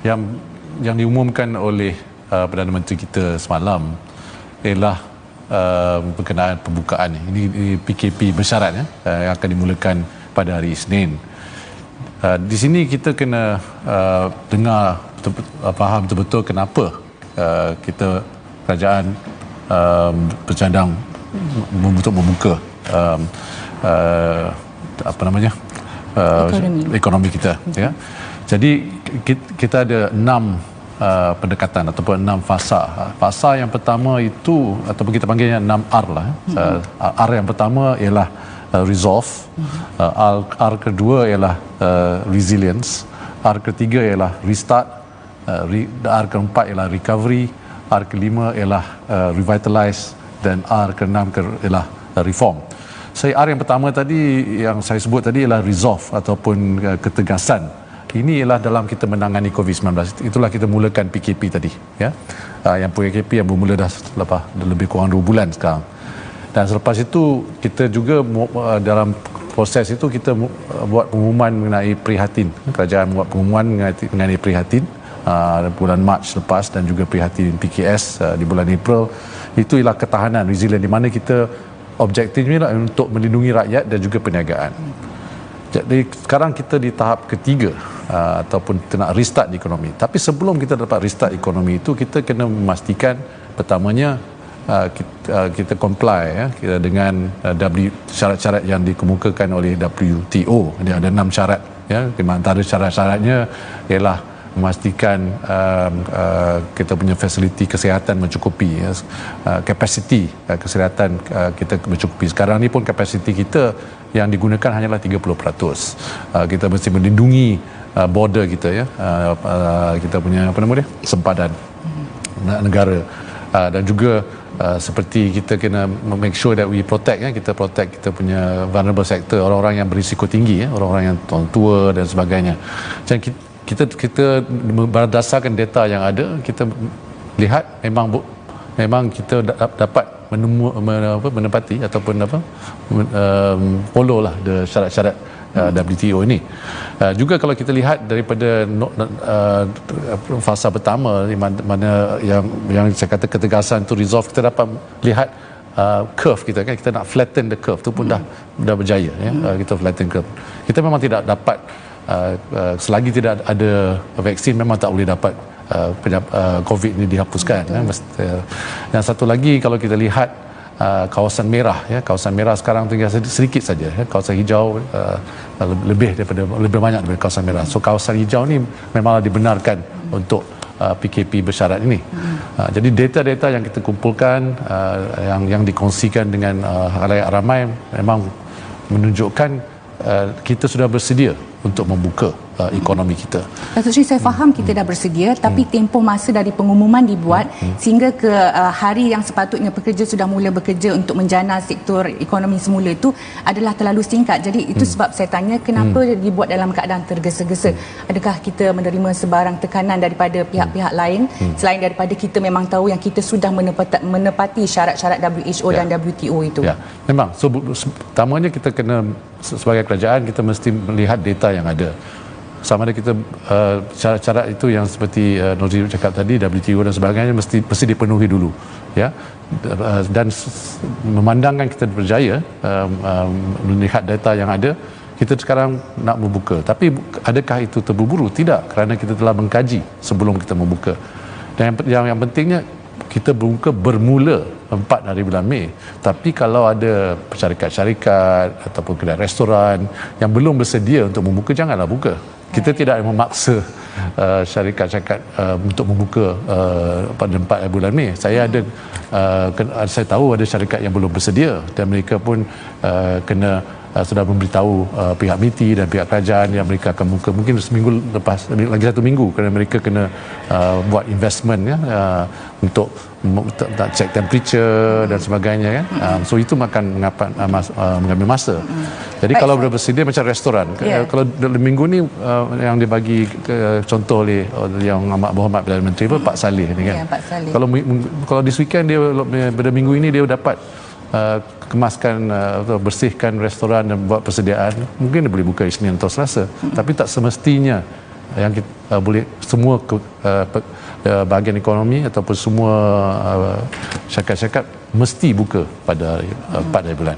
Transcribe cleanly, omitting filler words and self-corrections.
yang diumumkan oleh Perdana Menteri kita semalam ialah berkenaan pembukaan ini PKP bersyarat yang akan dimulakan pada hari Isnin. Di sini kita kena dengar faham betul-betul kenapa kita kerajaan bercadang untuk membuka ekonomi kita, ya. Jadi kita ada 6 pendekatan ataupun 6 fasa. Fasa yang pertama itu ataupun kita panggilnya 6R lah. R yang pertama ialah resolve, R kedua ialah resilience, R ketiga ialah restart, R keempat ialah recovery, R kelima ialah revitalize dan R keenam ialah reform. R yang pertama tadi yang saya sebut tadi ialah resolve ataupun ketegasan. Ini ialah dalam kita menangani COVID-19. Itulah kita mulakan PKP tadi, ya. Yang PKP yang bermula dah lepas lebih kurang 2 bulan sekarang. Dan selepas itu kita juga dalam proses itu kita buat pengumuman mengenai prihatin. Kerajaan buat pengumuman mengenai prihatin bulan Mac lepas dan juga prihatin PKS di bulan April. Itu ialah ketahanan, resilient, di mana kita objektifnya untuk melindungi rakyat dan juga perniagaan. Jadi sekarang kita di tahap ketiga ataupun kita nak restart ekonomi. Tapi sebelum kita dapat restart ekonomi itu, kita kena memastikan pertamanya kita comply dengan syarat-syarat yang dikemukakan oleh WTO. Dia ada 6 syarat, ya. Antara syarat-syaratnya ialah memastikan kita punya fasiliti kesihatan mencukupi, kapasiti kesihatan kita mencukupi. Sekarang ni pun kapasiti kita yang digunakan hanyalah 30%. Kita mesti melindungi border kita, ya. Kita punya sempadan negara, dan juga seperti kita kena make sure that we protect, kita protect kita punya vulnerable sector, orang-orang yang berisiko tinggi, orang-orang yang tua dan sebagainya. Dan kita berdasarkan data yang ada, kita lihat memang kita dapat menepati ataupun follow lah syarat-syarat WTO ini. Juga kalau kita lihat daripada fasa pertama di mana yang saya kata ketegasan tu resolve, kita dapat lihat curve kita, kan, kita nak flatten the curve tu pun dah berjaya, ya. Kita flatten curve. Kita memang tidak dapat selagi tidak ada vaksin, memang tak boleh dapat COVID ini dihapuskan, ya. Dan satu lagi, kalau kita lihat kawasan merah, ya, kawasan merah sekarang tinggal sedikit saja, ya. Kawasan hijau lebih banyak daripada kawasan merah. So kawasan hijau ni memanglah dibenarkan untuk PKP bersyarat ini. Jadi data-data yang kita kumpulkan, yang dikongsikan dengan khalayak ramai, memang menunjukkan kita sudah bersedia untuk membuka ekonomi kita. Datuk Seri, saya faham kita dah bersedia, tapi tempoh masa dari pengumuman dibuat sehingga ke hari yang sepatutnya pekerja sudah mula bekerja untuk menjana sektor ekonomi semula itu adalah terlalu singkat. Jadi itu sebab saya tanya kenapa dibuat dalam keadaan tergesa-gesa. Adakah kita menerima sebarang tekanan daripada pihak-pihak lain selain daripada kita memang tahu yang kita sudah menepati syarat-syarat WHO dan WTO itu? Ya, memang. So pertamanya kita kena, sebagai kerajaan, kita mesti melihat data yang ada. Sama ada kita syarat-syarat itu yang seperti Nozir cakap tadi, WTO dan sebagainya mesti dipenuhi dulu, ya. Dan memandangkan kita berjaya melihat data yang ada, kita sekarang nak membuka. Tapi adakah itu terburu-buru? Tidak, kerana kita telah mengkaji sebelum kita membuka. Dan yang pentingnya, kita bermula 4 hari bulan Mei. Tapi kalau ada syarikat-syarikat ataupun kedai restoran yang belum bersedia untuk membuka, janganlah buka. Kita tidak memaksa syarikat-syarikat untuk membuka pada 4 bulan Mei. Saya tahu ada syarikat yang belum bersedia, dan mereka pun kena sudah memberitahu pihak MITI dan pihak kerajaan yang mereka akan buka mungkin seminggu lepas, lagi 1 minggu, kerana mereka kena buat investment, ya, untuk cek temperature dan sebagainya, kan. So itu mengambil masa. Jadi kalau sudah bersedia macam restoran, kalau minggu ni yang dibagi contoh oleh yang amat berhormat Perdana Menteri Pak Saleh ni, kan. Pak Saleh. Kalau this weekend dia, pada minggu ini dia dapat kemaskan atau bersihkan restoran dan buat persediaan, mungkin dia boleh buka Isnin atau Selasa. Tapi tak semestinya yang kita, boleh semua bahagian ekonomi ataupun semua syarikat-syarikat mesti buka pada 4 bulan.